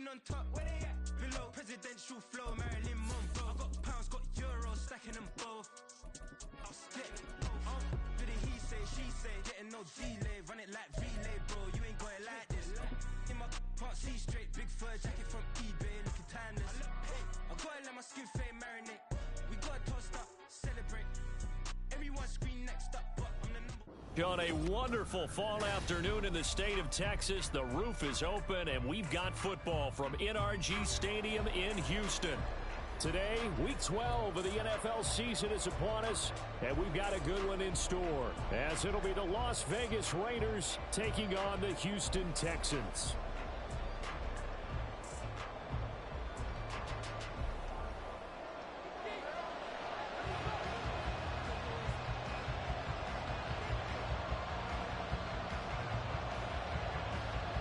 on top, where they at? Below, presidential flow, Marilyn Monroe. I got pounds, got euros, stacking them both. I'll split. Do the he say, she say, getting no delay, run it like relay, bro. You ain't got it like this. In my part, see straight, big fur jacket from eBay, looking timeless. I gotta let my skin fade marinate. We gotta toast up, celebrate. Everyone scream next up, but I'm the number. On a wonderful fall afternoon in the state of Texas, the roof is open, and we've got football from NRG Stadium in Houston. Today, week 12 of the NFL season is upon us, and we've got a good one in store, as it'll be the Las Vegas Raiders taking on the Houston Texans.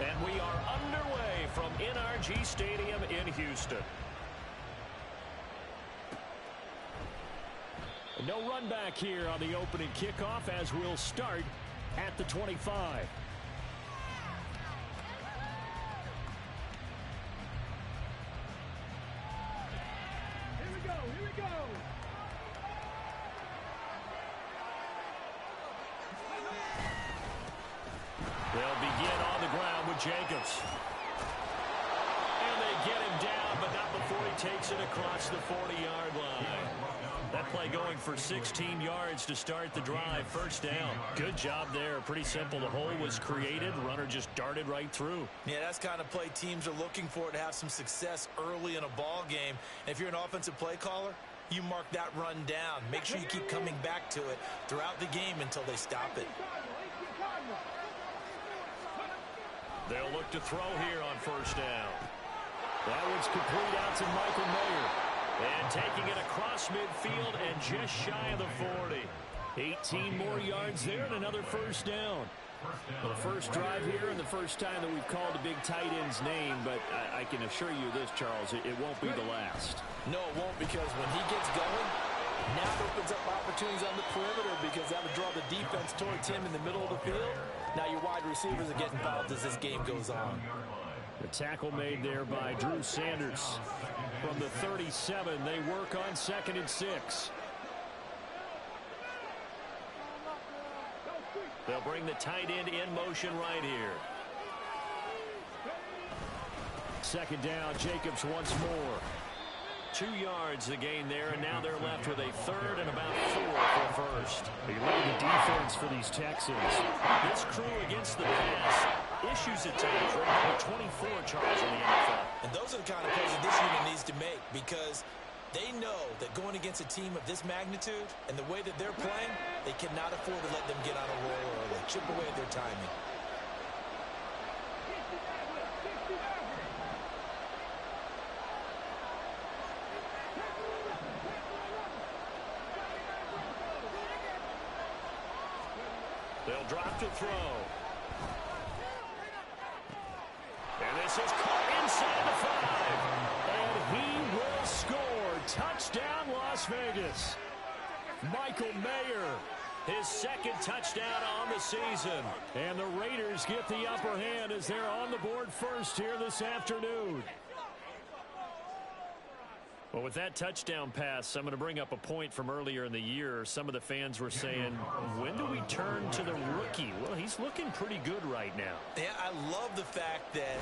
And we are underway from NRG Stadium in Houston. No run back here on the opening kickoff as we'll start at the 25. Here we go, here we go. They'll begin on the ground with Jacobs. And they get him down, but not before he takes it across the 40-yard line. That play going for 16 yards to start the drive. First down. Good job there. Pretty simple. The hole was created. Runner just darted right through. Yeah, that's kind of play teams are looking for to have some success early in a ball game. And if you're an offensive play caller, you mark that run down. Make sure you keep coming back to it throughout the game until they stop it. They'll look to throw here on first down. That one's complete out to Michael Mayer. And taking it across midfield and just shy of the 40. 18 more yards there and another first down. Well, the first drive here and the first time that we've called a big tight end's name, but I can assure you this, Charles, it won't be the last. No, it won't, because when he gets going, now it opens up opportunities on the perimeter because that'll draw the defense towards him in the middle of the field. Now your wide receivers are getting fouled as this game goes on. The tackle made there by Drew Sanders. From the 37, they work on 2nd and 6. They'll bring the tight end in motion right here. 2nd down, Jacobs once more. 2 yards the gain there, and now they're left with a 3rd and about 4 for first. You look at the defense for these Texans. This crew against the pass. Issues at times, right? Number 24 Charles in the NFL. And those are the kind of plays that this unit needs to make, because they know that going against a team of this magnitude and the way that they're playing, they cannot afford to let them get on a roll early. Chip away at their timing. They'll drop to throw. And this is caught inside the 5. And he will score. Touchdown, Las Vegas. Michael Mayer, his 2nd touchdown on the season. And the Raiders get the upper hand as they're on the board first here this afternoon. Well, with that touchdown pass, I'm going to bring up a point from earlier in the year. Some of the fans were saying, when do we turn to the rookie? Well, he's looking pretty good right now. Yeah, I love the fact that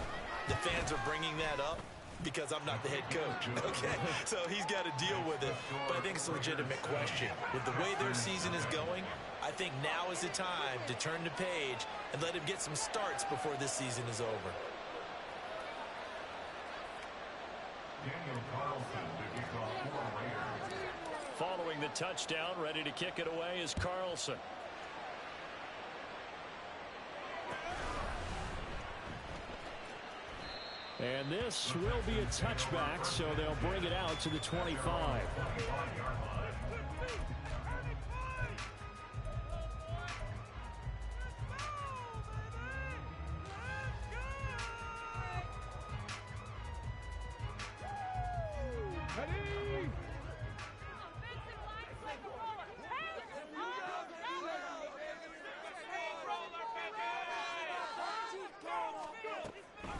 the fans are bringing that up because I'm not the head coach, okay? So he's got to deal with it. But I think it's a legitimate question. With the way their season is going, I think now is the time to turn the page and let him get some starts before this season is over. Following the touchdown, ready to kick it away is Carlson. And this will be a touchback, so they'll bring it out to the 25.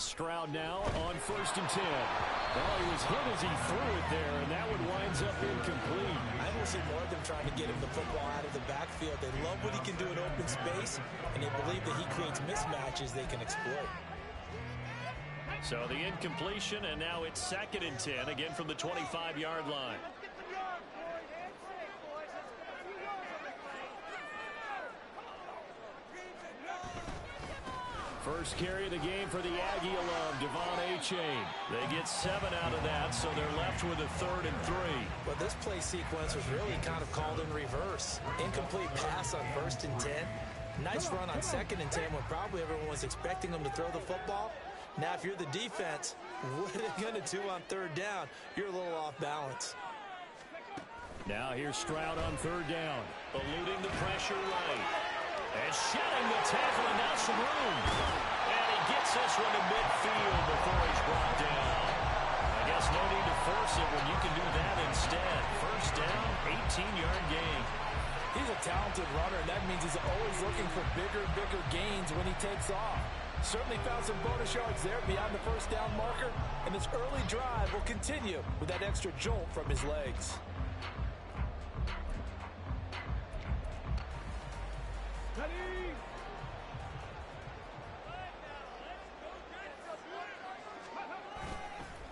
Stroud now on 1st and 10. Well, he was hit as he threw it there, and that one winds up incomplete. I will see more of them trying to get him the football out of the backfield. They love what he can do in open space, and they believe that he creates mismatches they can exploit. So the incompletion, and now it's 2nd and 10, again from the 25-yard line. First carry of the game for the Aggie alum, Devon Achane. They get 7 out of that, so they're left with a 3rd and 3. Well, this play sequence was really kind of called in reverse. Incomplete pass on 1st and 10. Nice run on 2nd and 10 when probably everyone was expecting them to throw the football. Now, if you're the defense, what are they going to do on 3rd down? You're a little off balance. Now here's Stroud on 3rd down. Eluding the pressure right. And shedding the tackle, and now some room. And he gets this one to midfield before he's brought down. I guess no need to force it when you can do that instead. 1st down, 18-yard gain. He's a talented runner, and that means he's always looking for bigger and bigger gains when he takes off. Certainly found some bonus yards there beyond the 1st down marker, and this early drive will continue with that extra jolt from his legs.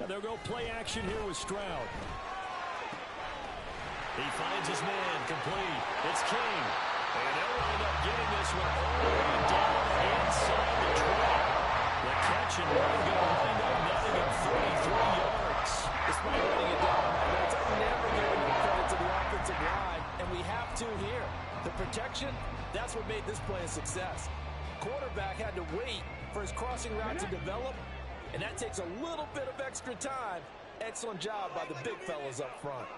And they'll go play action here with Stroud. He finds his man, complete. It's King. And they'll wind up getting this one all the way down inside the 20. The catch and run going to wind up netting him 33 yards. Despite running it down, I'm never giving credit to the offensive line, and we have to here. The protection, that's what made this play a success. Quarterback had to wait for his crossing route to develop, and that takes a little bit of extra time. Excellent job by the big fellas up front.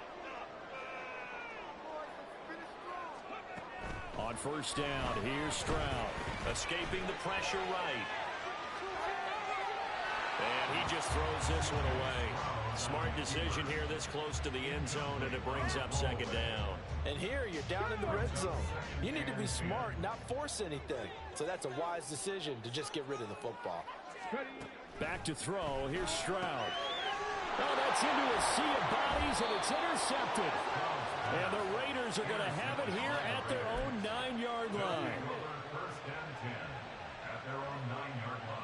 On 1st down, here's Stroud. Escaping the pressure right. And he just throws this one away. Smart decision here this close to the end zone, and it brings up 2nd down. And here you're down in the red zone. You need to be smart and not force anything. So that's a wise decision to just get rid of the football. Back to throw. Here's Stroud. Oh, that's into a sea of bodies, and it's intercepted. And the Raiders are going to have it here at their own 9-yard line. First and 10 at their own 9-yard line.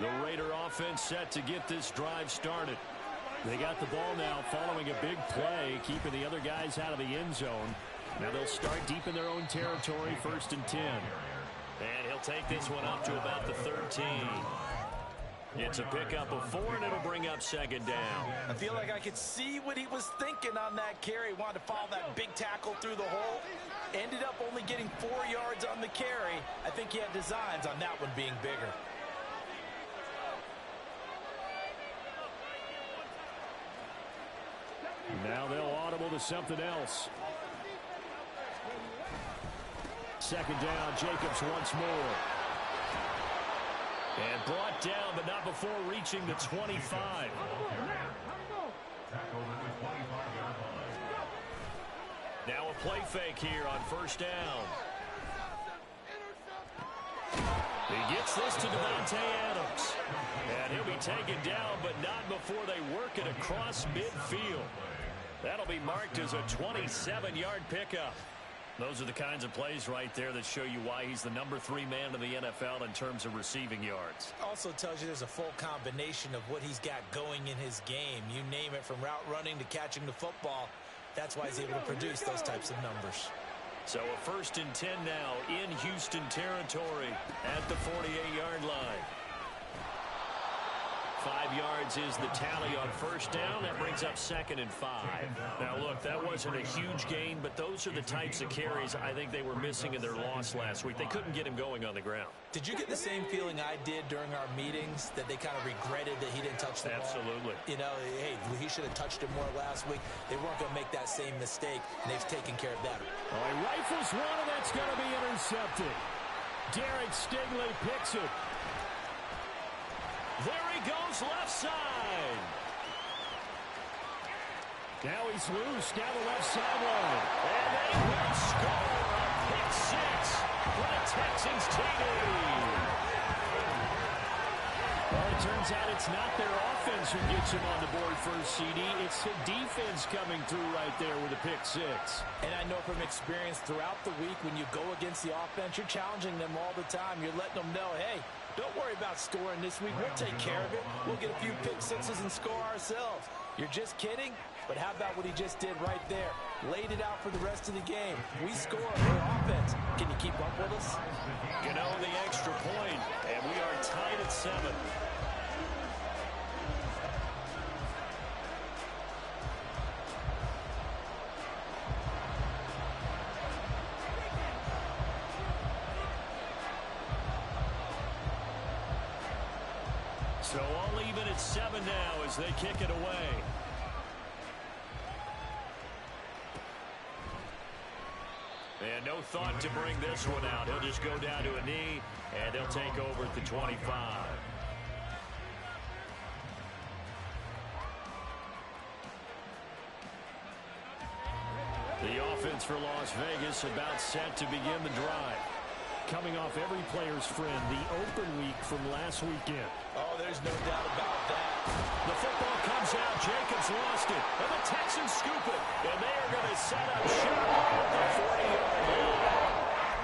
The Raider offense set to get this drive started. They got the ball now following a big play, keeping the other guys out of the end zone. Now they'll start deep in their own territory, 1st and 10. And he'll take this one up to about the 13. It's a pickup of 4, and it'll bring up 2nd down. I feel like I could see what he was thinking on that carry. Wanted to follow that big tackle through the hole. Ended up only getting 4 yards on the carry. I think he had designs on that one being bigger. Now they'll audible to something else. 2nd down, Jacobs once more. And brought down, but not before reaching the 25. Now a play fake here on 1st down. He gets this to Devontae Adams. And he'll be taken down, but not before they work it across midfield. That'll be marked as a 27-yard pickup. Those are the kinds of plays right there that show you why he's the number 3 man in the NFL in terms of receiving yards. Also tells you there's a full combination of what he's got going in his game. You name it, from route running to catching the football. That's why he's able to produce those types of numbers. So a 1st and 10 now in Houston territory at the 48-yard line. 5 yards is the tally on 1st down. That brings up 2nd and 5. Now, look, that wasn't a huge gain, but those are the types of carries I think they were missing in their loss last week. They couldn't get him going on the ground. Did you get the same feeling I did during our meetings, that they kind of regretted that he didn't touch the ball? Absolutely. You know, hey, he should have touched it more last week. They weren't going to make that same mistake, and they've taken care of that. Oh, he rifles one, and that's going to be intercepted. Derek Stingley picks it. There he goes, left side. Now he's loose down the left sideline. And they will score a pick six for the Texans TD. Well, it turns out it's not their offense who gets him on the board first, CD. It's the defense coming through right there with a pick six. And I know from experience throughout the week, when you go against the offense, you're challenging them all the time. You're letting them know, hey, don't worry about scoring this week. We'll take care of it. We'll get a few pick sixes and score ourselves. You're just kidding? But how about what he just did right there? Laid it out for the rest of the game. We score for offense. Can you keep up with us? Gano the extra point, and we are tied at 7. So all even at 7 now as they kick it away. And no thought to bring this one out. He'll just go down to a knee, and they'll take over at the 25. The offense for Las Vegas about set to begin the drive. Coming off every player's friend, the open week from last weekend. Oh, there's no doubt about that. The football comes out. Jacobs lost it. And the Texans scoop it. And they are going to set up shop at the 40-yard line.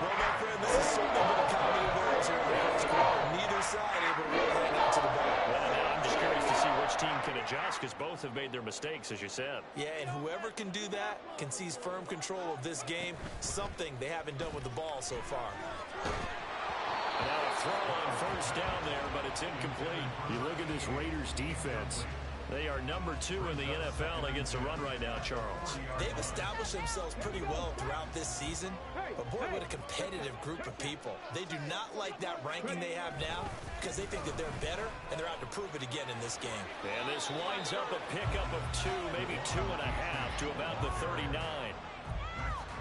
Well, my friend, this has certainly been a comedy of errors here in the first quarter. Neither side able to really hang out to the ball. Well, now I'm just curious to see which team can adjust because both have made their mistakes, as you said. Yeah, and whoever can do that can seize firm control of this game, something they haven't done with the ball so far. Now a throw on first down there, but it's incomplete. You look at this Raiders defense. They are number 2 in the NFL against the run right now, Charles. They've established themselves pretty well throughout this season, but boy, what a competitive group of people. They do not like that ranking they have now because they think that they're better, and they're out to prove it again in this game. And this winds up a pickup of 2, maybe 2.5 to about the 39.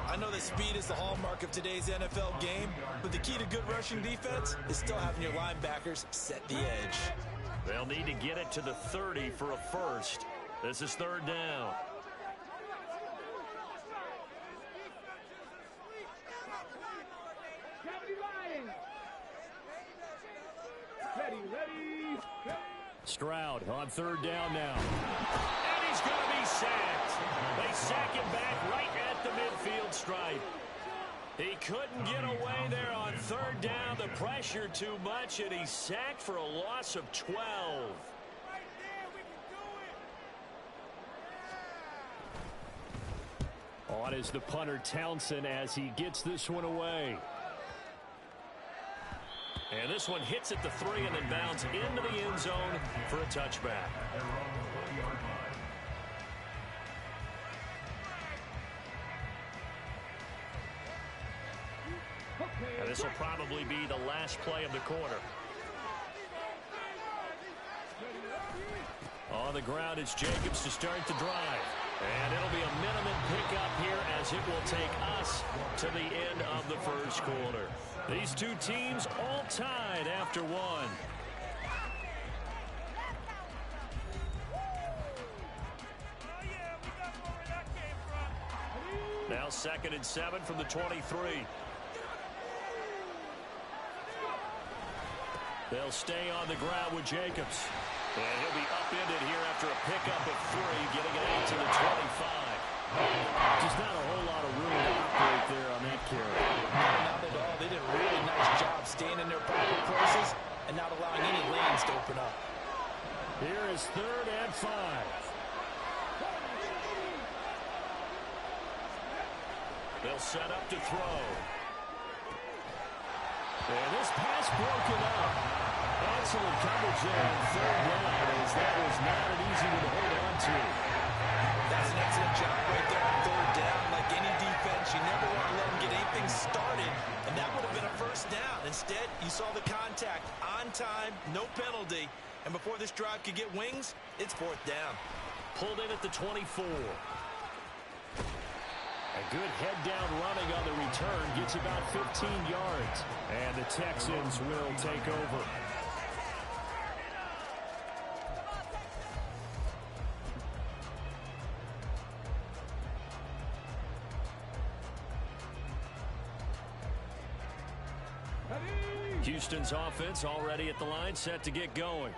I know that speed is the hallmark of today's NFL game, but the key to good rushing defense is still having your linebackers set the edge. They'll need to get it to the 30 for a first. This is 3rd down. Stroud on 3rd down now. And he's going to be sacked. They sack him back right at the midfield stripe. He couldn't get away there on 3rd down. The pressure too much, and he's sacked for a loss of 12. On is the punter Townsend as he gets this one away. And this one hits at the 3 and then bounds into the end zone for a touchback. And this will probably be the last play of the quarter. On the ground, it's Jacobs to start the drive. And it'll be a minimum pickup here as it will take us to the end of the first quarter. These two teams all tied after 1. Now 2nd and 7 from the 23. They'll stay on the ground with Jacobs. And he'll be upended here after a pickup of 3, getting it out to the 25. Just not a whole lot of room to operate there on that carry. Not at all. They did a really nice job staying in their proper places and not allowing any lanes to open up. Here is 3rd and 5. They'll set up to throw. And this pass broken up. Excellent coverage there on 3rd down, as that was not an easy one to hold on to. That's an excellent job right there on 3rd down. Like any defense, you never want to let them get anything started, and that would have been a first down. Instead, you saw the contact on time, no penalty, and before this drive could get wings, it's 4th down. Pulled in at the 24. A good head-down running on the return gets about 15 yards. And the Texans will take over. Houston's offense already at the line, set to get going.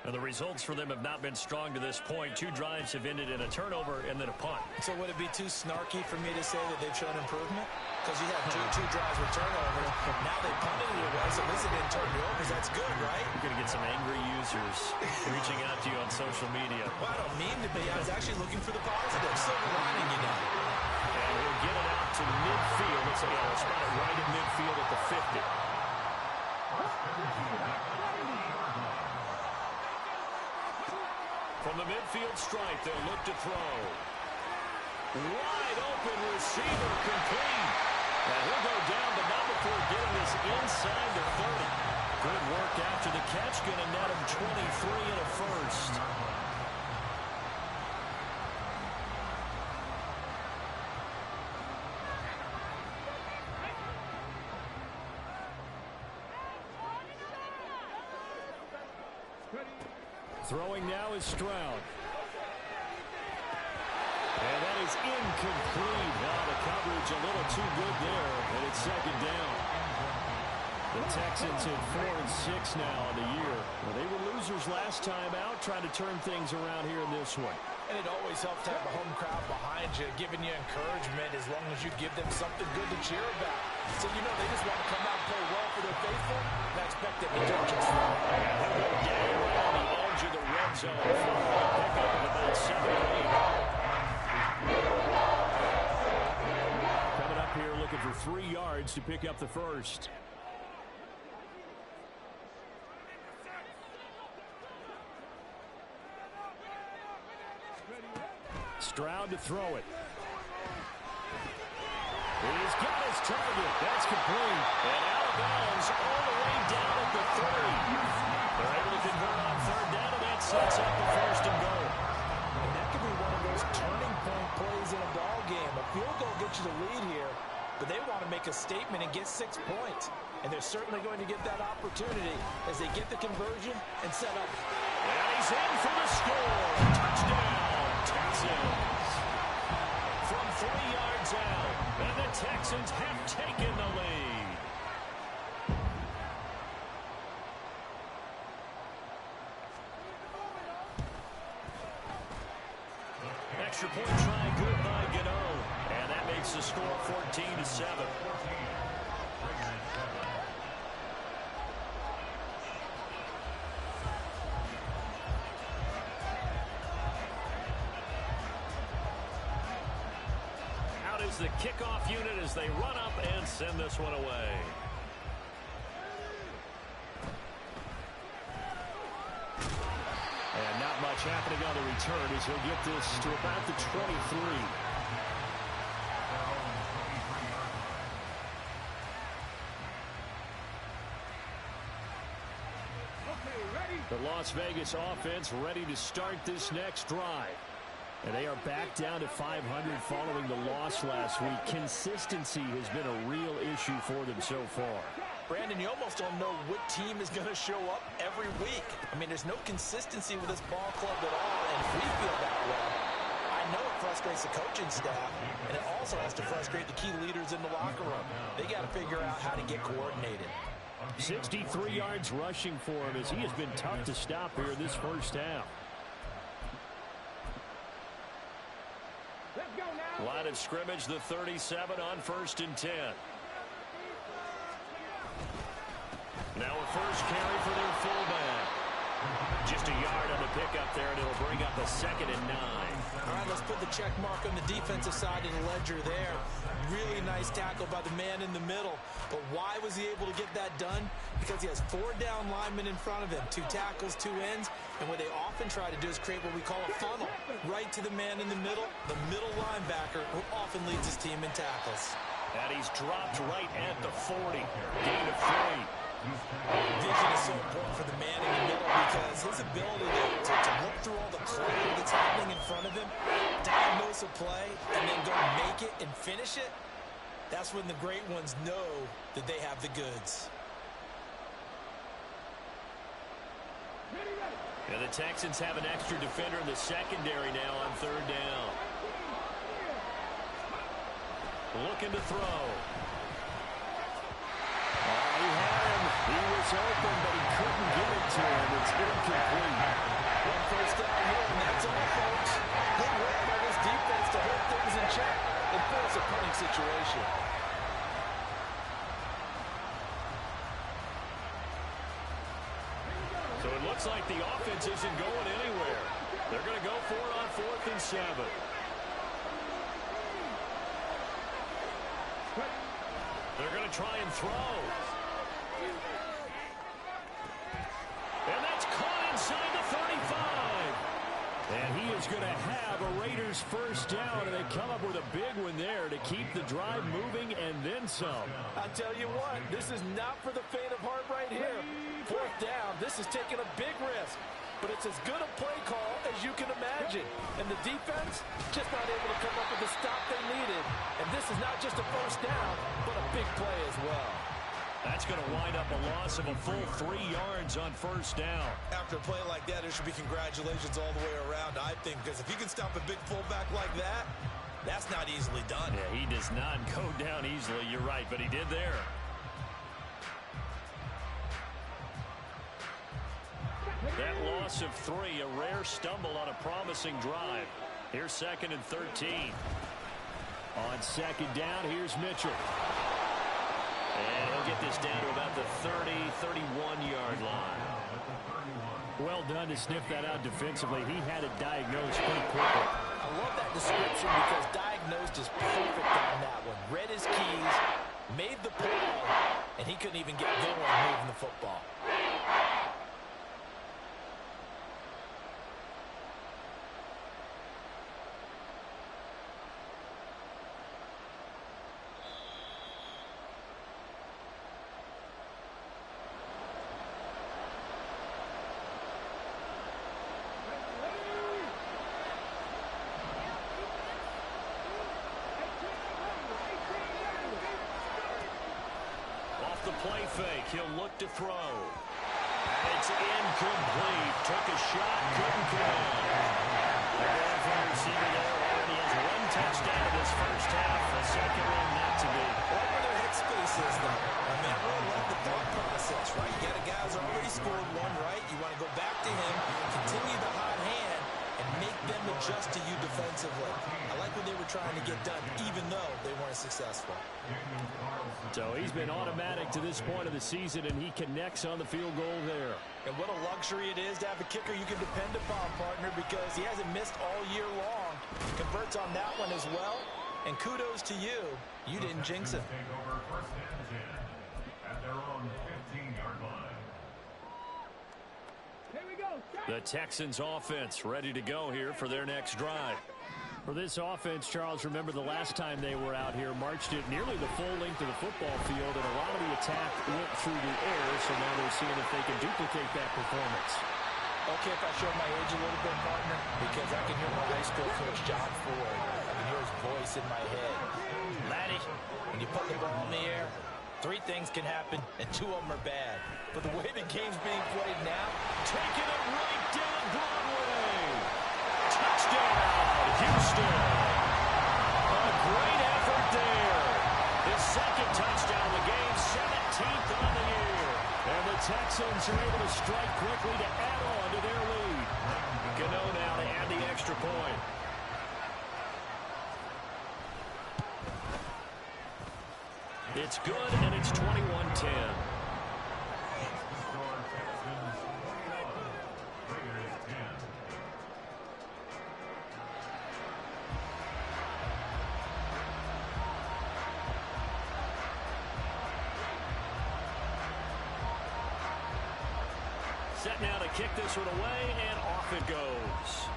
And the results for them have not been strong to this point. 2 drives have ended in a turnover and then a punt. So would it be too snarky for me to say that they've shown improvement? Because you had two drives with turnovers. Now they punted it away, so this didn't turn you over. That's good, right? You're going to get some angry users reaching out to you on social media. Well, I don't mean to be. I was actually looking for the positive. Silver lining, you know. And we'll get it out to midfield. Looks like we'll spot it right at midfield at the 50. From the midfield stripe, they'll look to throw. Wide open receiver complete. And he'll go down, but not before getting this inside the 30. Good work after the catch. Going to net him 23 and a first. Throwing now is Stroud. And that is incomplete. Now the coverage a little too good there, and it's second down. The Texans at 4-6 now in the year. Well, they were losers last time out, trying to turn things around here in this one. And it always helps to have a home crowd behind you, giving you encouragement as long as you give them something good to cheer about. So, you know, they just want to come out and play well for their faithful, and I expect them to do just that. He'll go down around the edge of the red zone for a pickup of about 7 or 8. Coming up here looking for 3 yards to pick up the first. Stroud to throw it. He's got his target. That's complete. And out of bounds all the way down at the 30. They're able to convert on third down, and that sets up the first and goal. And that could be one of those turning point plays in a ball game. A field goal gets you the lead here, but they want to make a statement and get 6 points. And they're certainly going to get that opportunity as they get the conversion and set up. And he's in for the score. Touchdown, Texans. From 3 yards out, and the Texans have taken the lead. Extra point try good by Goody. And that makes the score 14-7. Out is the kickoff unit as they run up and send this one away. And not much happening on the return as he'll get this to about the 23. The Las Vegas offense ready to start this next drive. And they are back down to 500 following the loss last week. Consistency has been a real issue for them so far. Brandon, you almost don't know what team is going to show up every week. I mean, there's no consistency with this ball club at all, and if we feel that way, I know it frustrates the coaching staff, and it also has to frustrate the key leaders in the locker room. They got to figure out how to get coordinated. 63 yards rushing for him as he has been tough to stop here this first half. Line of scrimmage, the 37 on 1st and 10. Now a first carry for their fullback. Just a yard on the pickup there, and it'll bring up a 2nd and 9. All right, let's put the check mark on the defensive side of the ledger there. Really nice tackle by the man in the middle. But why was he able to get that done? Because he has 4 down linemen in front of him, 2 tackles, 2 ends. And what they often try to do is create what we call a funnel. Right to the man in the middle linebacker, who often leads his team in tackles. And he's dropped right at the 40. Gain of 3. Vision is so important for the man in the middle because his ability to look through all the clutter that's happening in front of him, diagnose a play, and then go make it and finish it, that's when the great ones know that they have the goods. And the Texans have an extra defender in the secondary now on 3rd down. Looking to throw. Oh, he has open, but he couldn't get it to him. It's incomplete. One first down here, and that's all, folks. Good work by this defense to hold things in check and force a punting situation. So it looks like the offense isn't going anywhere. They're going to go for it on 4th and 7. They're going to try and throw. And that's caught inside the 35. And he is going to have a Raiders first down, and they come up with a big one there to keep the drive moving and then some. I'll tell you what, this is not for the faint of heart right here. 4th down, this is taking a big risk. But it's as good a play call as you can imagine. And the defense just not able to come up with the stop they needed. And this is not just a first down, but a big play as well. That's going to wind up a loss of a full 3 yards on first down. After a play like that, there should be congratulations all the way around, I think, because if you can stop a big fullback like that, that's not easily done. Yeah, he does not go down easily. You're right, but he did there. That loss of 3, a rare stumble on a promising drive. Here's 2nd and 13. On 2nd down, here's Mitchell. And he'll get this down to about the 30, 31-yard line. Well done to sniff that out defensively. He had it diagnosed pretty quickly. I love that description because diagnosed is perfect on that one. Read his keys, made the play, and he couldn't even get going moving the football. The play fake. He'll look to throw. And it's incomplete. Took a shot. Couldn't connect. The Dolphins receiver there already has 1 touchdown in this first half. The second one not to be. What were their headspace is, though? I mean, I really like the thought process, right? You got a guy who's already scored 1, right? You want to go back to him, continue the hot hand, and make them adjust to you defensively. I like what they were trying to get done, even though they weren't successful. So he's been automatic to this point of the season, and he connects on the field goal there. And what a luxury it is to have a kicker you can depend upon, partner, because he hasn't missed all year long. Converts on that one as well. And kudos to you. You didn't jinx him. Take over 1st and 10 at their own 15-yard line. Here we go. The Texans offense ready to go here for their next drive. For this offense, Charles, remember the last time they were out here, marched it nearly the full length of the football field, and a lot of the attack went through the air, so now they're seeing if they can duplicate that performance. Okay, if I show my age a little bit, partner, because I can hear my high school coach, John Ford. I can hear his voice in my head. Laddie, when you put the ball in the air, 3 things can happen, and 2 of them are bad. But the way the game's being played now, Taking it right down Broadway. Touchdown, Houston. A great effort there. His 2nd touchdown of the game, 17th on the year. And the Texans are able to strike quickly to add on to their lead. Gano now to add the extra point. It's good, and it's 21-10. Set now to kick this one away, and off it goes.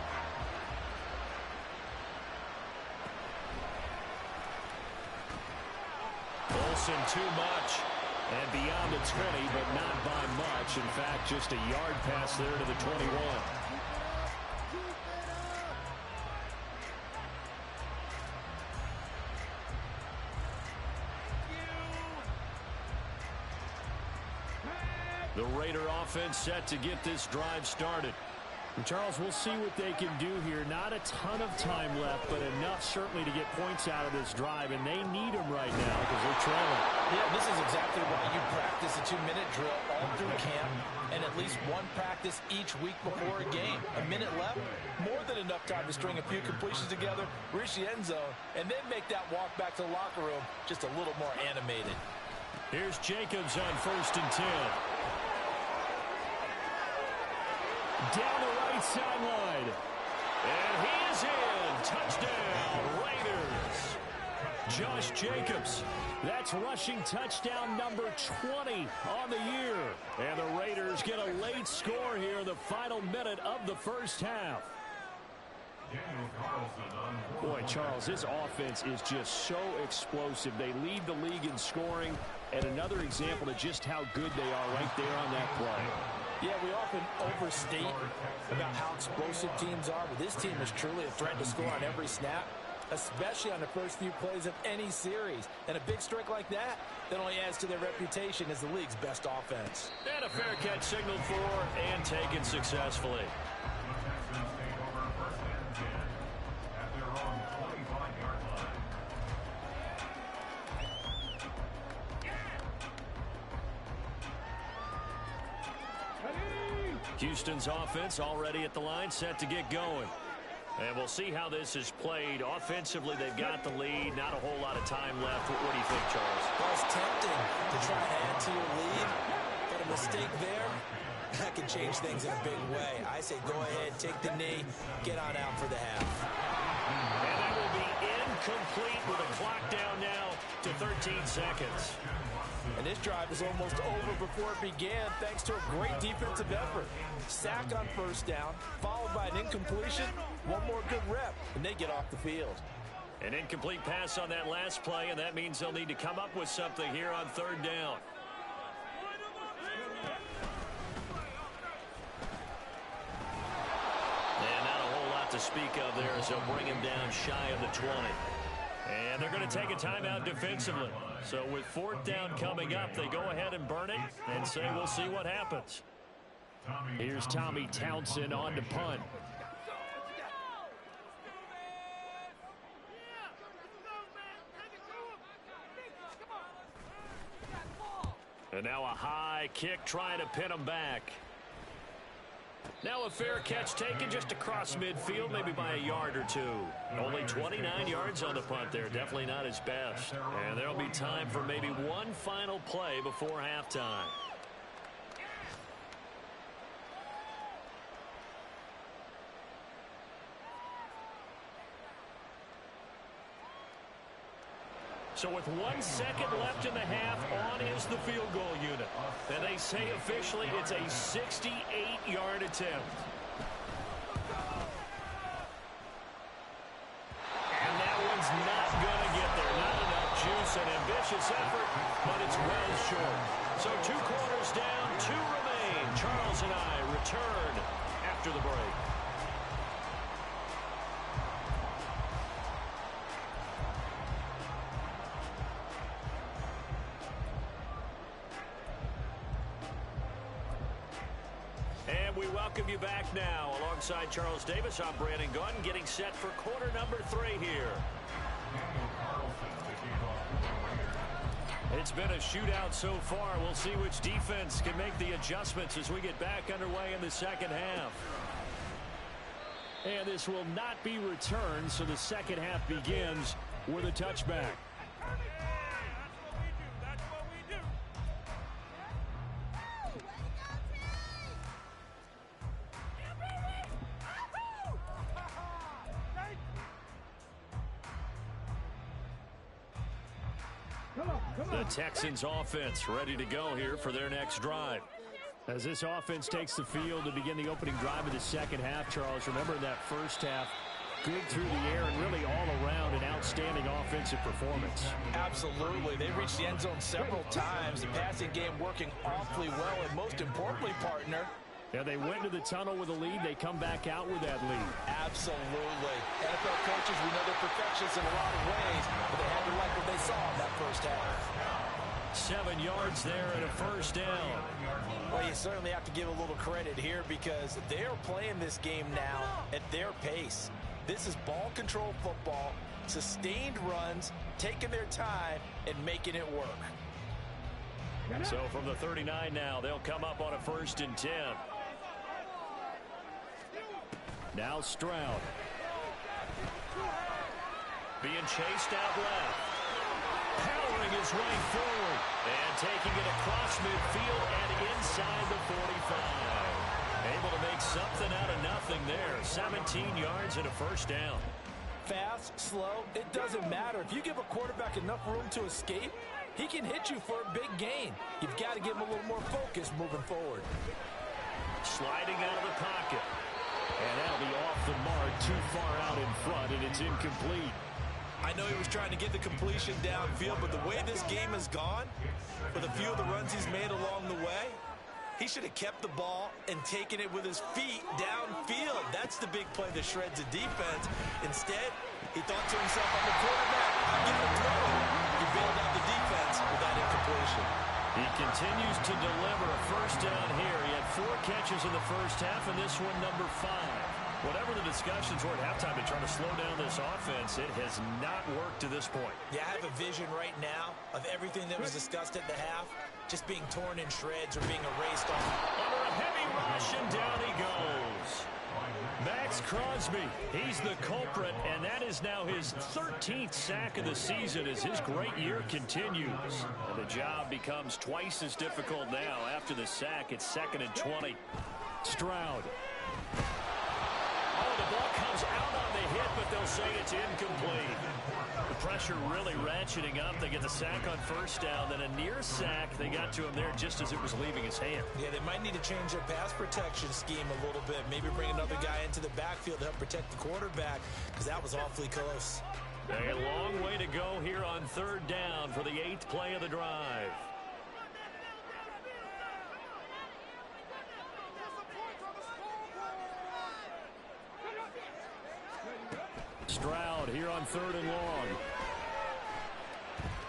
Olsen too much. And beyond the 20, but not by much. In fact, just a yard pass there to the 21. The Raider offense set to get this drive started. Charles, we'll see what they can do here. Not a ton of time left, but enough certainly to get points out of this drive, and they need them right now because they're trailing. Yeah, this is exactly why you practice a 2-minute drill all through camp and at least one practice each week before a game. A minute left, more than enough time to string a few completions together, reach the end zone, and then make that walk back to the locker room just a little more animated. Here's Jacobs on 1st and 10. Down the right sideline. And he is in. Touchdown, Raiders. Josh Jacobs. That's rushing touchdown number 20 on the year. And the Raiders get a late score here in the final minute of the first half. Boy, Charles, this offense is just so explosive. They lead the league in scoring, and another example of just how good they are right there on that play. Yeah, we often overstate about how explosive teams are, but this team is truly a threat to score on every snap, especially on the first few plays of any series. And a big strike like that only adds to their reputation as the league's best offense. And a fair catch signaled for and taken successfully. Houston's offense already at the line, set to get going. And we'll see how this is played. Offensively, they've got the lead. Not a whole lot of time left. What do you think, Charles? Well, it's tempting to try and add to your lead, but a mistake there, that can change things in a big way. I say go ahead, take the knee, get on out for the half. And that will be incomplete with a clock down now to 13 seconds. And this drive is almost over before it began thanks to a great defensive effort. Sack on first down, followed by an incompletion, one more good rep, and they get off the field. An incomplete pass on that last play, and that means they'll need to come up with something here on 3rd down. And not a whole lot to speak of there as they'll bring him down shy of the 20. And they're going to take a timeout defensively. So with 4th down coming up, they go ahead and burn it and say we'll see what happens. Here's Tommy Townsend on to punt. And now a high kick trying to pin him back. Now a fair catch taken just across midfield, maybe by a yard or two. Only 29 yards on the punt there. Definitely not his best. And there'll be time for maybe one final play before halftime. So with 1 second left in the half, on is the field goal unit. And they say officially it's a 68-yard attempt. And that one's not going to get there. Not enough juice, an ambitious effort, but it's well short. So 2 quarters down, 2 remain. Charles and I return after the break. We welcome you back now. Alongside Charles Davis, I'm Brandon Gaudin, getting set for quarter number 3 here. It's been a shootout so far. We'll see which defense can make the adjustments as we get back underway in the second half. And this will not be returned, so the second half begins with a touchback. The Texans offense ready to go here for their next drive. As this offense takes the field to begin the opening drive of the second half, Charles, remember in that first half, good through the air and really all around an outstanding offensive performance. Absolutely. They reached the end zone several times. The passing game working awfully well, and most importantly, partner, yeah, they went to the tunnel with a lead. They come back out with that lead. Absolutely. NFL coaches, we know they're perfectionists in a lot of ways, but they had to like what they saw in that first half. 7 yards there and a first down. Well, you certainly have to give a little credit here because they're playing this game now at their pace. This is ball control football, sustained runs, taking their time, and making it work. So from the 39 now, they'll come up on a 1st and 10. Now Stroud. Being chased out left. Powering his way forward. And taking it across midfield and inside the 45. Able to make something out of nothing there. 17 yards and a first down. Fast, slow, it doesn't matter. If you give a quarterback enough room to escape, he can hit you for a big gain. You've got to give him a little more focus moving forward. Sliding out of the pocket. And that'll be off the mark, too far out in front, and it's incomplete. I know he was trying to get the completion downfield, but the way this game has gone, with a few of the runs he's made along the way, he should have kept the ball and taken it with his feet downfield. That's the big play that shreds the defense. Instead, he thought to himself, I'm the quarterback, I'm going to throw it. He bailed out the defense with that incompletion. He continues to deliver a first down here. He had 4 catches in the first half, and this one number 5. Whatever the discussions were at halftime to try to slow down this offense, it has not worked to this point. Yeah, I have a vision right now of everything that was discussed at the half just being torn in shreds or being erased off. Under a heavy rush, and down he goes. Max Crosby, he's the culprit, and that is now his 13th sack of the season as his great year continues. And the job becomes twice as difficult now after the sack. It's 2nd and 20. Stroud. Oh, the ball comes out on the hit, but they'll say it's incomplete. The pressure really ratcheting up. They get the sack on first down, then a near sack. They got to him there just as it was leaving his hand. Yeah, they might need to change their pass protection scheme a little bit. Maybe bring another guy into the backfield to help protect the quarterback, because that was awfully close. A long way to go here on 3rd down for the 8th play of the drive. Stroud here on 3rd and long.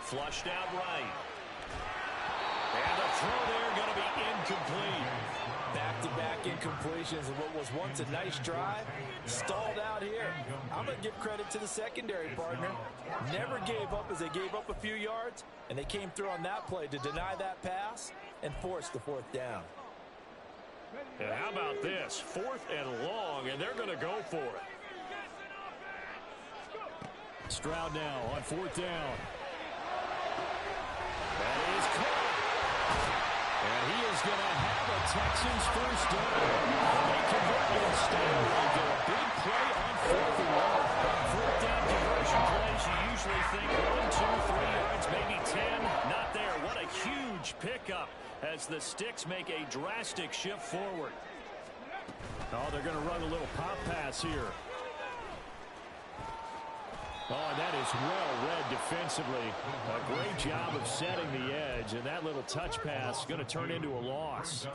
Flushed out right. And the throw there going to be incomplete. Back-to-back incompletions of what was once a nice drive, stalled out here. I'm going to give credit to the secondary partner. Never gave up as they gave up a few yards, and they came through on that play to deny that pass and force the 4th down. And how about this? 4th and long, and they're going to go for it. Stroud now on 4th down. That is caught. And he is going to have a Texans first down. They convert instead. They get a big play on 4th and long. 4th down conversion plays, you usually think 1, 2, 3 yards, maybe 10. Not there. What a huge pickup as the Sticks make a drastic shift forward. Oh, they're going to run a little pop pass here. Oh, and that is well read defensively. A great job of setting the edge, and that little touch pass is going to turn into a loss.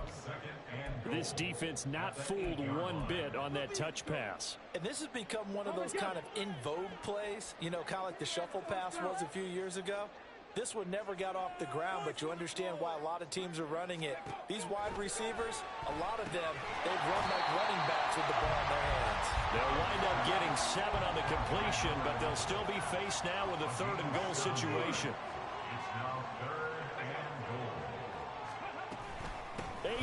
This defense not fooled one bit on that touch pass. And this has become one of those kind of in vogue plays, you know, kind of like the shuffle pass was a few years ago. This one never got off the ground, but you understand why a lot of teams are running it. These wide receivers, a lot of them, they've run like running backs with the ball in their hands. They'll wind up getting 7 on the completion, but they'll still be faced now with a 3rd and goal situation. It's now 3rd and goal.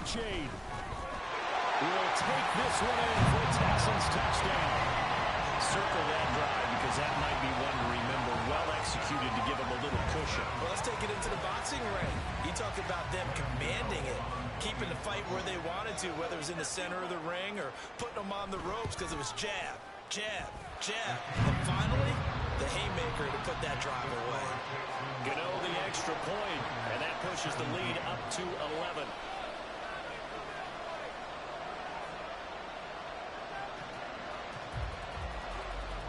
H-Aid will take this one in for a Texans touchdown. Circle that drive because that might be one to remember. Well executed to give them a little cushion. Well, let's take it into the boxing ring. You talk about them commanding it, keeping the fight where they wanted to, whether it was in the center of the ring or putting them on the ropes because it was jab, jab, jab. And finally, the haymaker to put that drive away. Gano the extra point, and that pushes the lead up to 11.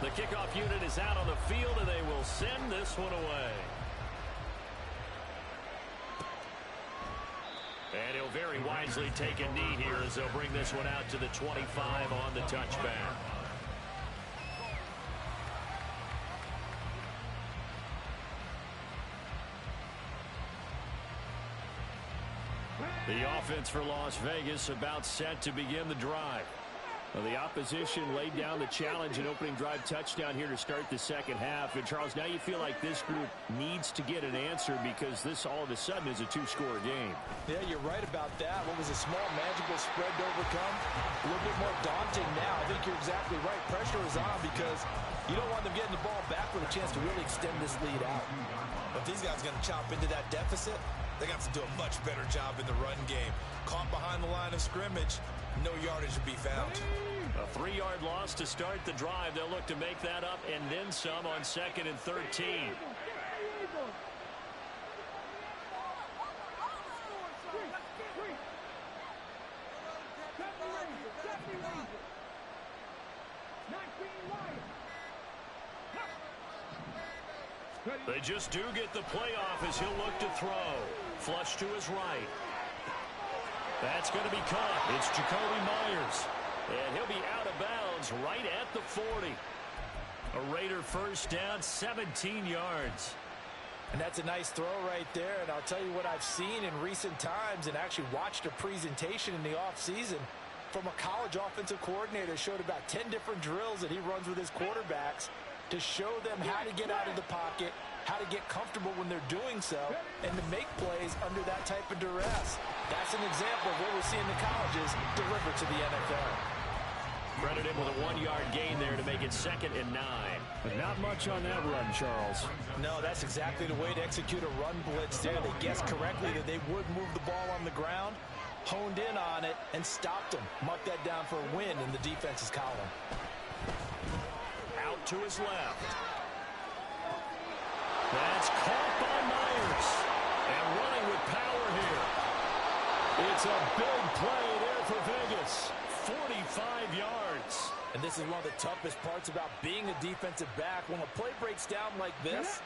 The kickoff unit is out on the field, and they will send this one away. And he'll very wisely take a knee here as they'll bring this one out to the 25 on the touchback. The offense for Las Vegas about set to begin the drive. Well, the opposition laid down the challenge and opening drive touchdown here to start the second half. And, Charles, now you feel like this group needs to get an answer because this all of a sudden is a two-score game. Yeah, you're right about that. What was a small, manageable spread to overcome? A little bit more daunting now. I think you're exactly right. Pressure is on because you don't want them getting the ball back with a chance to really extend this lead out. If these guys are going to chop into that deficit, they got to do a much better job in the run game. Caught behind the line of scrimmage, no yardage to be found. A 3-yard loss to start the drive. They'll look to make that up and then some on 2nd and 13. They just do get the playoff as he'll look to throw. Flush to his right. That's going to be caught. It's Jacoby Myers. And he'll be out of bounds right at the 40. A Raider first down, 17 yards. And that's a nice throw right there. And I'll tell you what I've seen in recent times and actually watched a presentation in the offseason from a college offensive coordinator. Showed about 10 different drills that he runs with his quarterbacks to show them how to get out of the pocket, how to get comfortable when they're doing so, and to make plays under that type of duress. That's an example of what we're seeing the colleges deliver to the NFL. Credit him with a 1-yard gain there to make it 2nd and 9. But not much on that run, Charles. No, that's exactly the way to execute a run blitz there. They guessed correctly that they would move the ball on the ground, honed in on it, and stopped them. Mark that down for a win in the defense's column. Out to his left. That's caught by Myers. And running with power here. It's a big play there for Vegas. 45 yards. And this is one of the toughest parts about being a defensive back. When a play breaks down like this,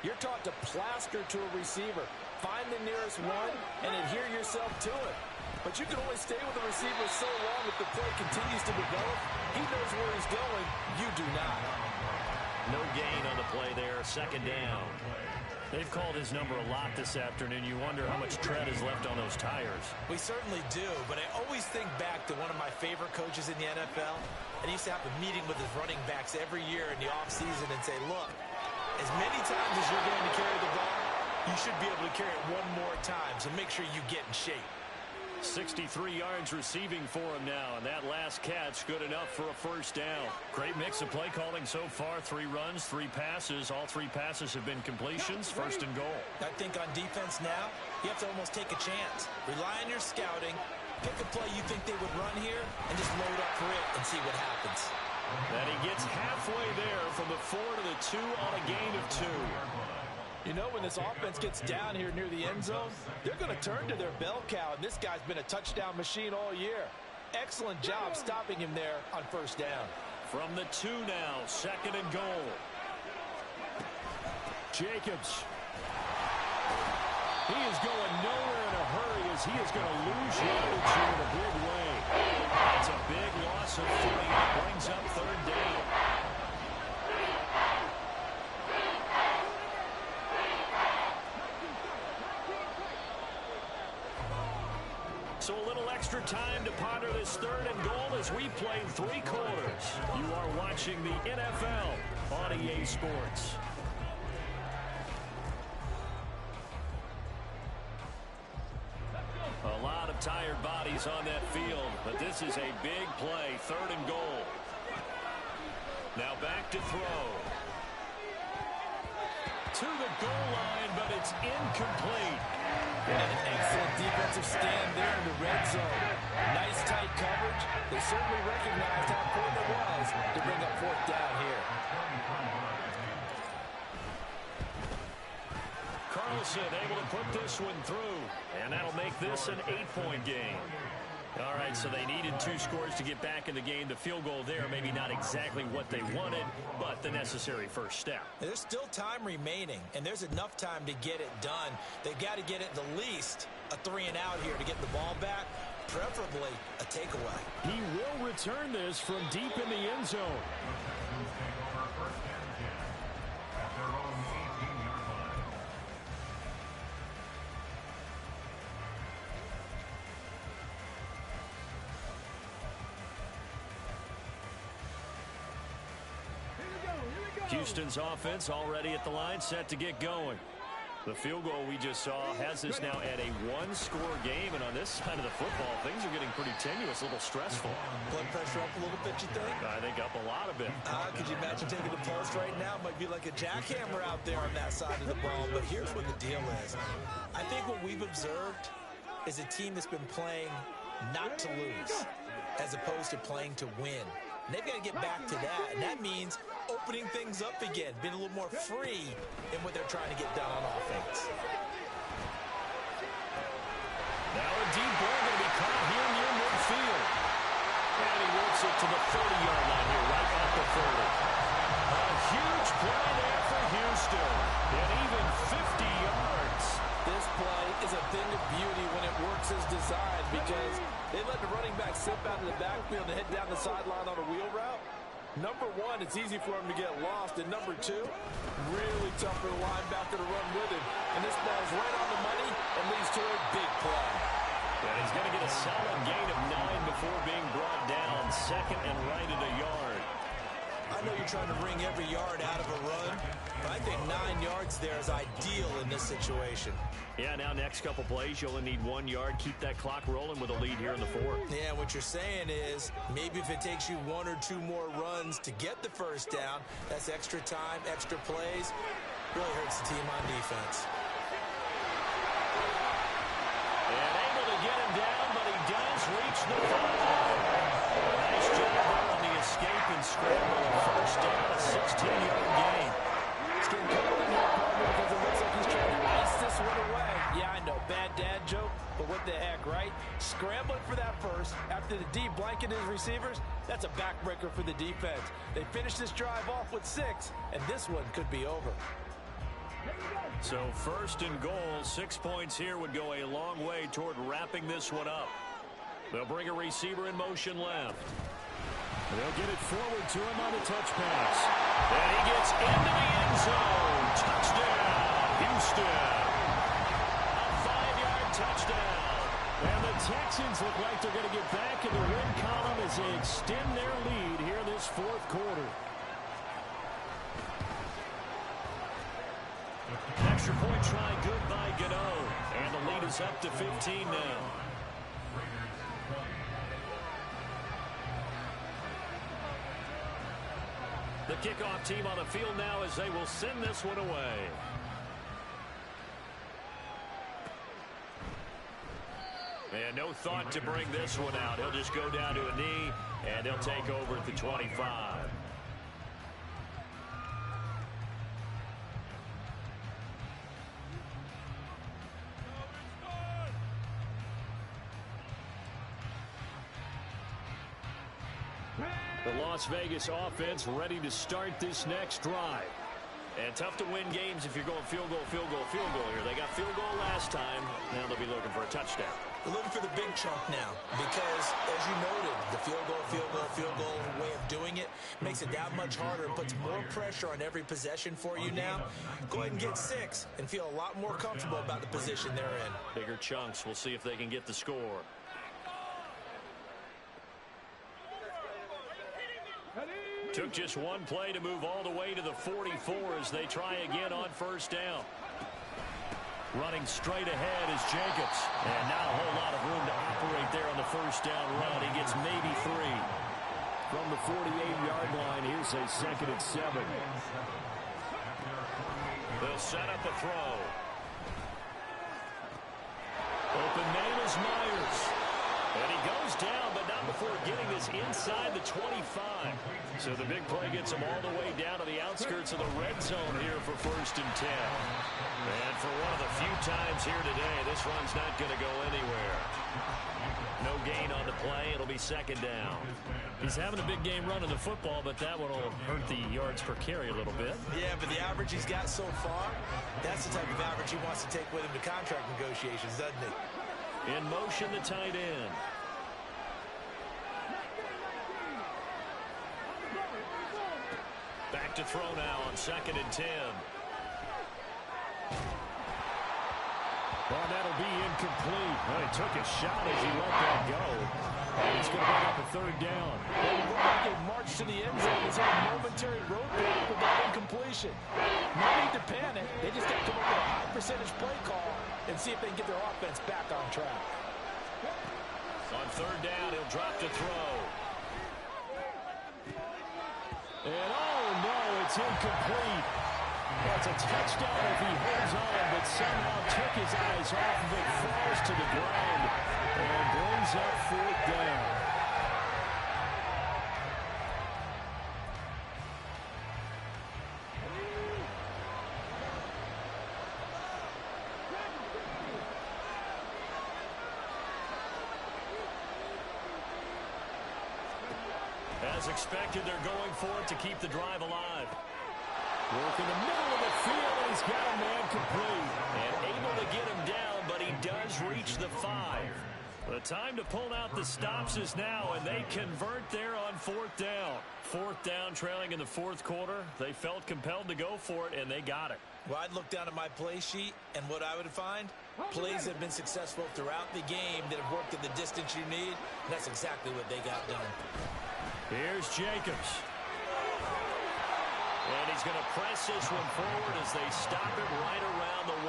you're taught to plaster to a receiver. Find the nearest one and adhere yourself to it. But you can only stay with the receiver so long if the play continues to develop. He knows where he's going. You do not. No gain on the play there. 2nd down. They've called his number a lot this afternoon. You wonder how much tread is left on those tires. We certainly do, but I always think back to one of my favorite coaches in the NFL, and he used to have a meeting with his running backs every year in the offseason and say, look, as many times as you're going to carry the ball, you should be able to carry it one more time, so make sure you get in shape. 63 yards receiving for him now, and that last catch good enough for a first down. Great mix of play calling so far. 3 runs, 3 passes. All 3 passes have been completions. 1st and goal. I think on defense now, you have to almost take a chance. Rely on your scouting. Pick a play you think they would run here, and just load up for it and see what happens. And he gets halfway there from the 4 to the 2 on a gain of 2. You know, when this offense gets down here near the end zone, they're going to turn to their bell cow, and this guy's been a touchdown machine all year. Excellent job stopping him there on 1st down. From the 2 now, 2nd and goal. Jacobs. He is going nowhere in a hurry as he is going to lose yardage here in a big way. It's a big loss of 3. Brings up 3rd down. So a little extra time to ponder this 3rd and goal as we play 3 quarters. You are watching the NFL on EA Sports. A lot of tired bodies on that field, but this is a big play, 3rd and goal. Now back to throw. To the goal line, but it's incomplete. And an excellent defensive stand there in the red zone. Nice tight coverage. They certainly recognized how important it was to bring up 4th down here. Carlson able to put this one through, and that'll make this an 8-point game. All right, so they needed 2 scores to get back in the game. The field goal there, maybe not exactly what they wanted, but the necessary first step. There's still time remaining, and there's enough time to get it done. They've got to get it the least a 3 and out here to get the ball back, preferably a takeaway. He will return this from deep in the end zone. Houston's offense already at the line, set to get going. The field goal we just saw has us now at a one-score game, and on this side of the football, things are getting pretty tenuous, a little stressful. Blood pressure up a little bit, you think? I think up a lot of it. Could you imagine taking the pulse right now? Might be like a jackhammer out there on that side of the ball. But here's what the deal is. I think what we've observed is a team that's been playing not to lose as opposed to playing to win. And they've got to get back to that, and that means opening things up again, being a little more free in what they're trying to get done on offense. Now a deep ball going to be caught here near midfield. And he works it to the 30-yard line here, right at the 30. A huge play there for Houston, and even 50 yards. This play is a thing of beauty when it works as designed because they let the running back slip out of the backfield and head down the sideline on a wheel route. Number one, it's easy for him to get lost. And number two, really tough for the linebacker to run with him. And this ball's right on the money and leads to a big play. And he's going to get a solid gain of 9 before being brought down. Second and right at a yard. I know you're trying to wring every yard out of a run, but I think 9 yards there is ideal in this situation. Yeah, now next couple plays, you only need 1 yard. Keep that clock rolling with a lead here in the fourth. Yeah, what you're saying is maybe if it takes you 1 or 2 more runs to get the first down, that's extra time, extra plays. Really hurts the team on defense. And able to get him down, but he does reach the 5. Nice job on the escape and scramble. First down, a 16-yard gain. It's getting cold in here, partner, because it looks like he's trying to ice this one away. Yeah, I know, bad dad joke, but what the heck, right? Scrambling for that first after the D blanket his receivers, that's a backbreaker for the defense. They finish this drive off with 6, and this one could be over. So first and goal, 6 points here would go a long way toward wrapping this one up. They'll bring a receiver in motion left. They'll get it forward to him on a touch pass. And he gets into the end zone. Touchdown, Houston. A 5-yard touchdown. And the Texans look like they're going to get back in the win column as they extend their lead here in this fourth quarter. Extra point try good by Goody. And the lead is up to 15 now. The kickoff team on the field now as they will send this one away. And no thought to bring this one out. He'll just go down to a knee, and they'll take over at the 25. The Las Vegas offense ready to start this next drive. And tough to win games if you're going field goal, field goal, field goal here. They got field goal last time. Now they'll be looking for a touchdown. They're looking for the big chunk now because, as you noted, the field goal way of doing it makes it that much harder and puts more pressure on every possession for you now. Go ahead and get 6 and feel a lot more comfortable about the position they're in. Bigger chunks. We'll see if they can get the score. Took just one play to move all the way to the 44 as they try again on first down. Running straight ahead is Jacobs. And not a whole lot of room to operate there on the first down run. He gets maybe 3. From the 48-yard line, here's a 2nd and 7. They'll set up a throw. Open man is Myers. And he goes down, but not before getting this inside the 25. So the big play gets him all the way down to the outskirts of the red zone here for 1st and 10. And for one of the few times here today, this run's not going to go anywhere. No gain on the play. It'll be 2nd down. He's having a big game running the football, but that one will hurt the yards per carry a little bit. Yeah, but the average he's got so far, that's the type of average he wants to take with him to contract negotiations, doesn't he? In motion, the tight end. Back to throw now on 2nd and 10. Well, that'll be incomplete. Well, he took a shot as he let that go. And he's going to bring up a third down. Well, it looked like they marched to the end zone. He's had a momentary roadblock with that incompletion. No need to panic. They just got to come up with a high percentage play call and see if they can get their offense back on track. On third down, he'll drop to throw. And oh no, it's incomplete. Well, it's a touchdown if he holds on, but somehow took his eyes off of it, falls to the ground, and brings up fourth down. As expected, they're going for it to keep the drive alive. Work in the middle of the field, and he's got a man complete. And able to get him down, but he does reach the 5. The time to pull out the stops is now, and they convert there on fourth down. Fourth down, trailing in the fourth quarter. They felt compelled to go for it, and they got it. Well, I'd look down at my play sheet, and what I would find, plays have been successful throughout the game that have worked in the distance you need, and that's exactly what they got done. Here's Jacobs. And he's going to press this one forward as they stop it right around the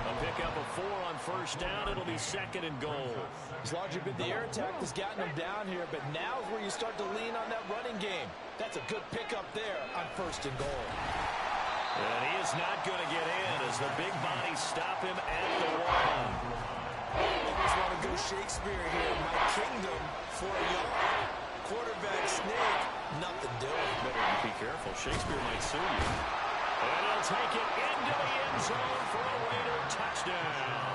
1. A pickup of 4 on first down. It'll be second and goal. As long as you've been the air attack that's gotten them down here, but now is where you start to lean on that running game. That's a good pickup there on first and goal. And he is not going to get in as the big bodies stop him at the 1. I just want to go Shakespeare here. My kingdom for a yard. Quarterback sneak, nothing doing. Better be careful. Shakespeare might sue you. And he'll take it into the end zone for a Raider touchdown.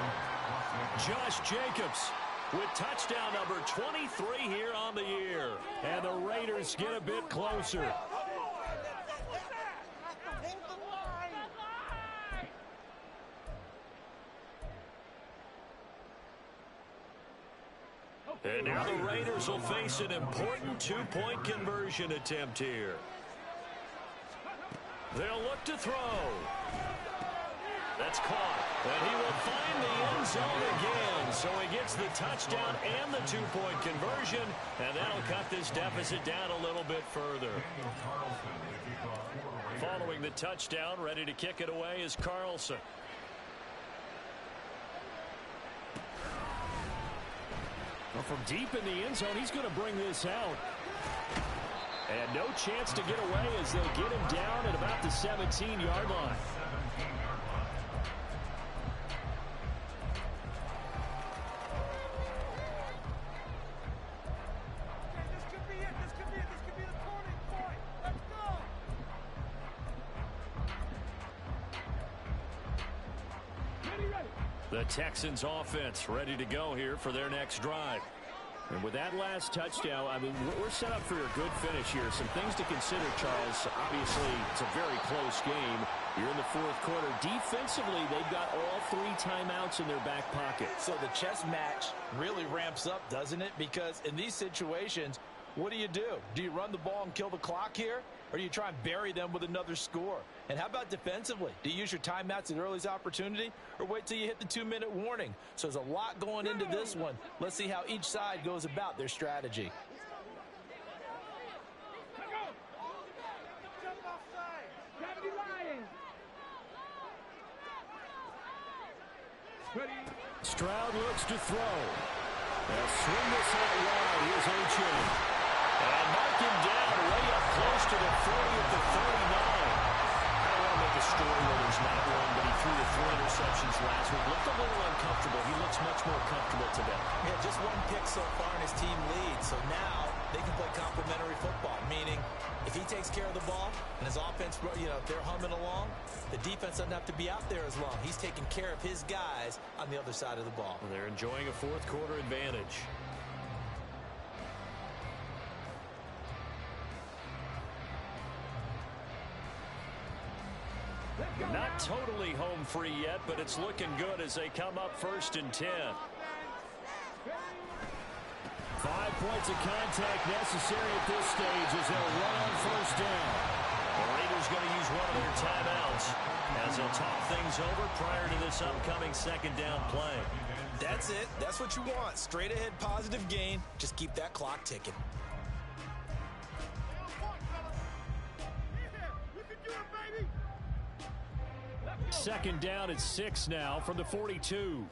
Josh Jacobs with touchdown number 23 here on the year. And the Raiders get a bit closer. And now the Raiders will face an important two-point conversion attempt here. They'll look to throw. That's caught. And he will find the end zone again. So he gets the touchdown and the two-point conversion. And that'll cut this deficit down a little bit further. Following the touchdown, ready to kick it away is Carlson. Well, from deep in the end zone, he's going to bring this out. And no chance to get away as they'll get him down at about the 17-yard line. This could be it. This could be the turning point. Let's go. Ready. The Texans offense ready to go here for their next drive. And with that last touchdown, I mean, we're set up for a good finish here. Some things to consider, Charles. Obviously, it's a very close game. You're in the fourth quarter. Defensively, they've got all 3 timeouts in their back pocket. So the chess match really ramps up, doesn't it? Because in these situations, what do? Do you run the ball and kill the clock here? Or do you try and bury them with another score? And how about defensively? Do you use your timeouts at early's opportunity or wait till you hit the 2-minute warning? So there's a lot going into this one. Let's see how each side goes about their strategy. Jump offside. Gravity lying. Ready. Stroud looks to throw. They'll swing this out wide. Here's O'Chin. And mark him down way up close to the 40 at the 39. I don't want to make a story where there's not one, but he threw the 3 interceptions last week. Looked a little uncomfortable. He looks much more comfortable today. Yeah, just 1 pick so far and his team leads. So now they can play complementary football, meaning if he takes care of the ball and his offense, if they're humming along, the defense doesn't have to be out there as long. He's taking care of his guys on the other side of the ball. They're enjoying a fourth quarter advantage. Not totally home free yet, but it's looking good as they come up 1st and 10. 5 points of contact necessary at this stage as they'll run on first down. The Raiders going to use one of their timeouts as they'll talk things over prior to this upcoming second down play. That's it. That's what you want. Straight ahead positive gain. Just keep that clock ticking. Second down at 6 now from the 42.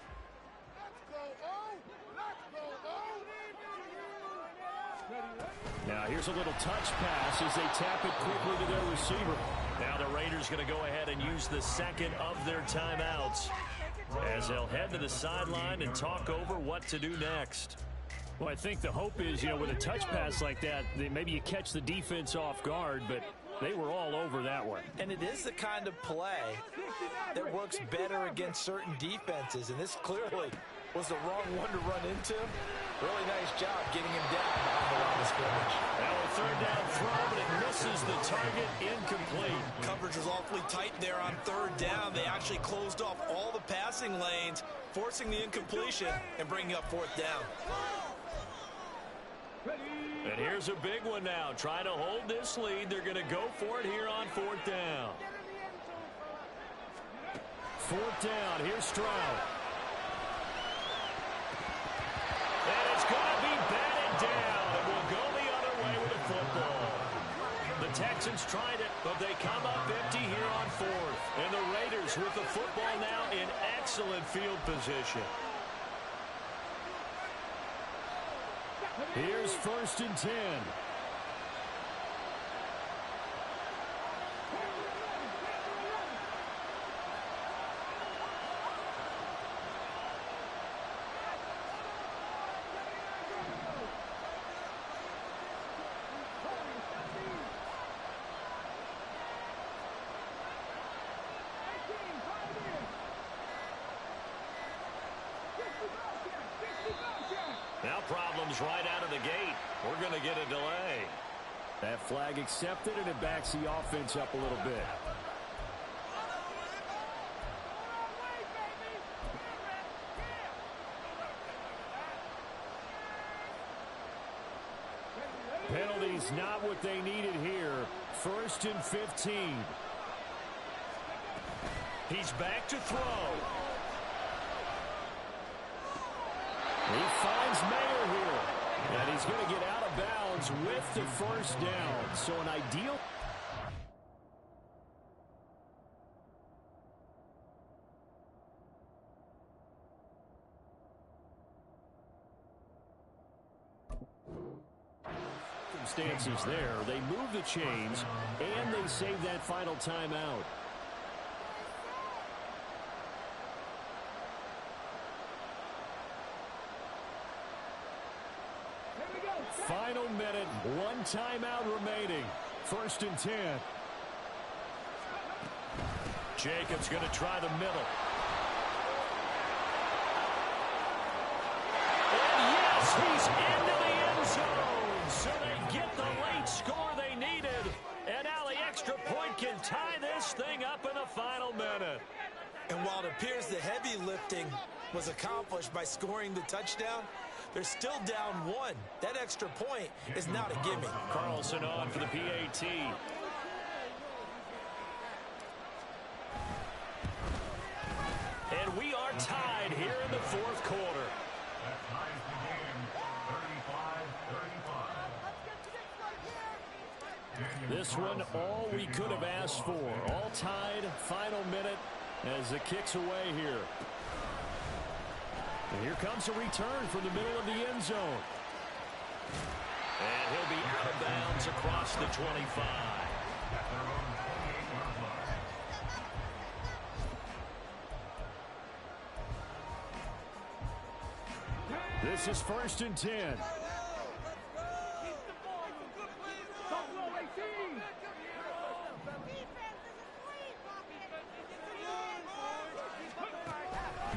Now here's a little touch pass as they tap it quickly to their receiver. Now the Raiders going to go ahead and use the second of their timeouts as they'll head to the sideline and talk over what to do next. Well, I think the hope is, with a touch pass like that, maybe you catch the defense off guard, but they were all over that one. And it is the kind of play that works better against certain defenses, and this clearly was the wrong one to run into. Really nice job getting him down on the line of scrimmage. Now a third down throw, but it misses the target, incomplete. Coverage was awfully tight there on third down. They actually closed off all the passing lanes, forcing the incompletion and bringing up fourth down. And here's a big one now. Trying to hold this lead. They're going to go for it here on fourth down. Fourth down. Here's Stroud. And it's going to be batted down. And we'll go the other way with the football. The Texans tried it, but they come up empty here on fourth. And the Raiders with the football now in excellent field position. Here's 1st and 10. Now problems right out of the gate. We're going to get a delay. That flag accepted, and it backs the offense up a little bit. Penalties not what they needed here. 1st and 15. He's back to throw. He finds Mayer here, and he's going to get out of bounds with the first down. So an ideal. Circumstances there. They move the chains, and they save that final timeout. Final minute, one timeout remaining. 1st and 10. Jacobs going to try the middle. And yes, he's into the end zone. So they get the late score they needed. And now the extra point can tie this thing up in the final minute. And while it appears the heavy lifting was accomplished by scoring the touchdown, they're still down one. That extra point is not a gimme. Carlson on for the PAT. And we are tied here in the fourth quarter. That ties the game, 35-35. This one, all we could have asked for. All tied, final minute as it kicks away here. And here comes a return from the middle of the end zone. And he'll be out of bounds across the 25. This is 1st and 10.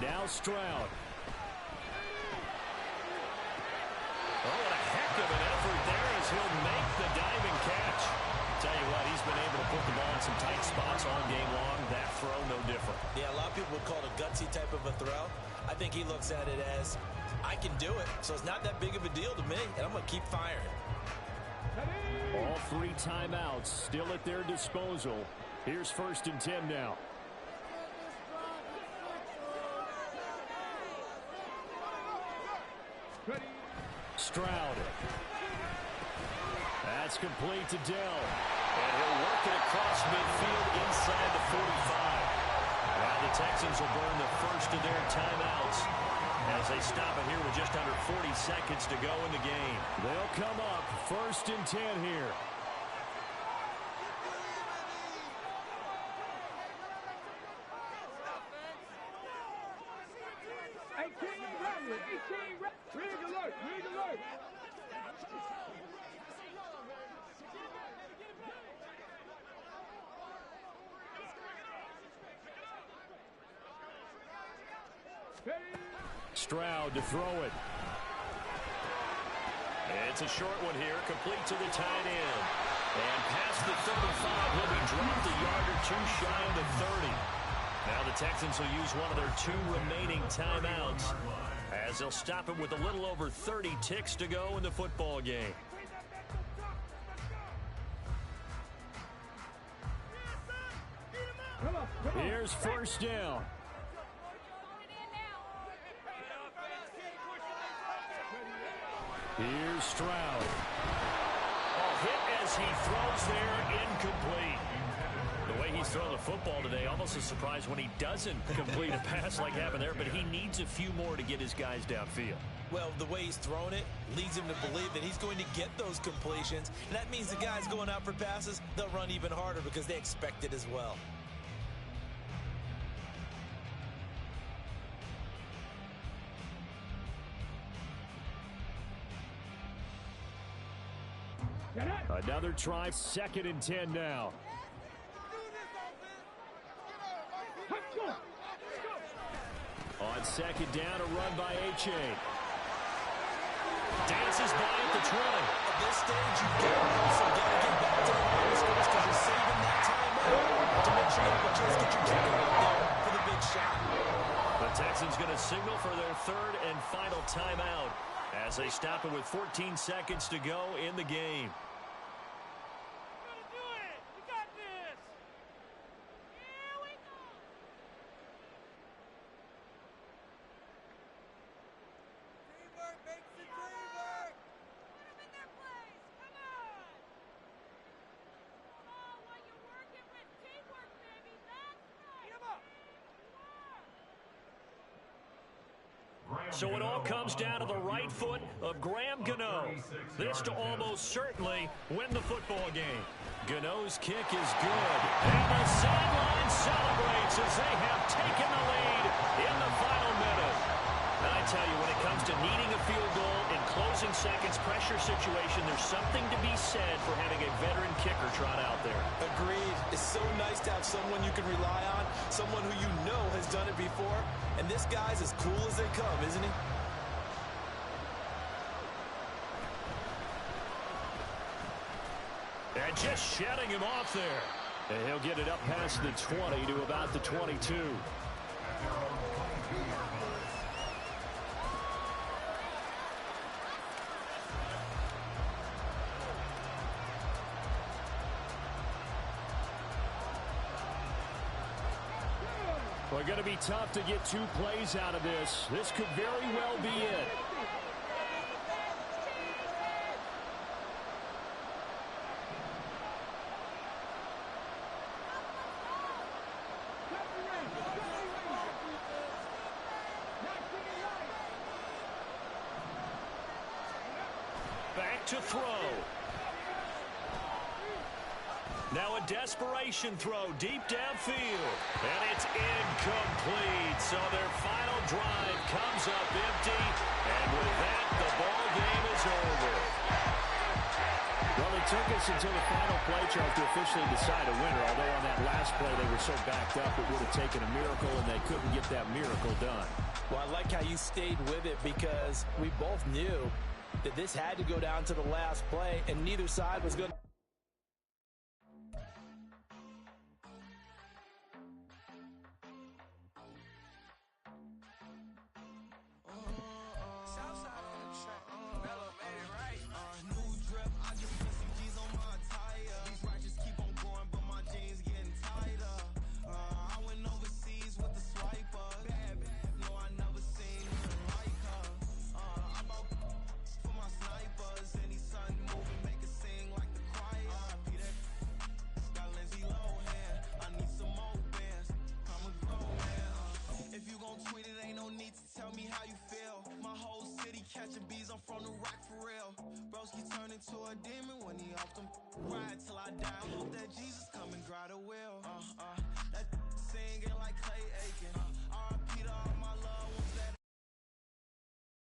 Now Stroud. Oh, what a heck of an effort there as he'll make the diving catch. Tell you what, he's been able to put the ball in some tight spots all game long. That throw, no different. Yeah, a lot of people would call it a gutsy type of a throw. I think he looks at it as, I can do it, so it's not that big of a deal to me, and I'm going to keep firing. All 3 timeouts still at their disposal. Here's 1st and 10 now. Stroud. That's complete to Dell. And he'll work it across midfield inside the 45. Now the Texans will burn the first of their timeouts as they stop it here with just under 40 seconds to go in the game. They'll come up 1st and 10 here. Stroud to throw it. It's a short one here, complete to the tight end. And past the 35, he'll be dropped a yard or two shy of the 30. Now the Texans will use one of their 2 remaining timeouts as they'll stop it with a little over 30 ticks to go in the football game. Here's 1st down. Here's Stroud. Hit as he throws there, incomplete. The way he's throwing the football today, almost a surprise when he doesn't complete a pass like happened there, but he needs a few more to get his guys downfield. Well, the way he's thrown it leads him to believe that he's going to get those completions. And that means the guys going out for passes, they'll run even harder because they expect it as well. Another try, 2nd and 10 now. On 2nd down, a run by H.A. Dances by at the 20. At this stage, you also got to get back to the line of scrimmage because you're saving that time out to make sure you have a chance to get your kicker out there for the big shot. The Texans going to signal for their 3rd and final timeout as they stop it with 14 seconds to go in the game. So it all comes down to the right foot of Graham Gano. This to almost certainly win the football game. Gano's kick is good. And the sideline celebrates as they have taken the lead in the final minute. And I tell you, when it comes to needing a field goal in closing seconds pressure situation, there's something to be said for having a veteran kicker trot out there. Agreed. It's so nice to have someone you can rely on, someone who you know has done it before. And this guy's as cool as they come, isn't he? And just shutting him off there. And he'll get it up past the 20 to about the 22. Well, going to be tough to get 2 plays out of this. This could very well be it. Back to throw. Now a desperation throw deep downfield. And it's incomplete. So their final drive comes up empty. And with that, the ball game is over. Well, it took us until the final play, Charles, to officially decide a winner. Although on that last play they were so backed up, it would have taken a miracle, and they couldn't get that miracle done. Well, I like how you stayed with it because we both knew that this had to go down to the last play, and neither side was going to. catching bees, I'm from the rock for real. Broski turned into a demon when he off them ride till I die. I hope that Jesus come and grab the wheel. That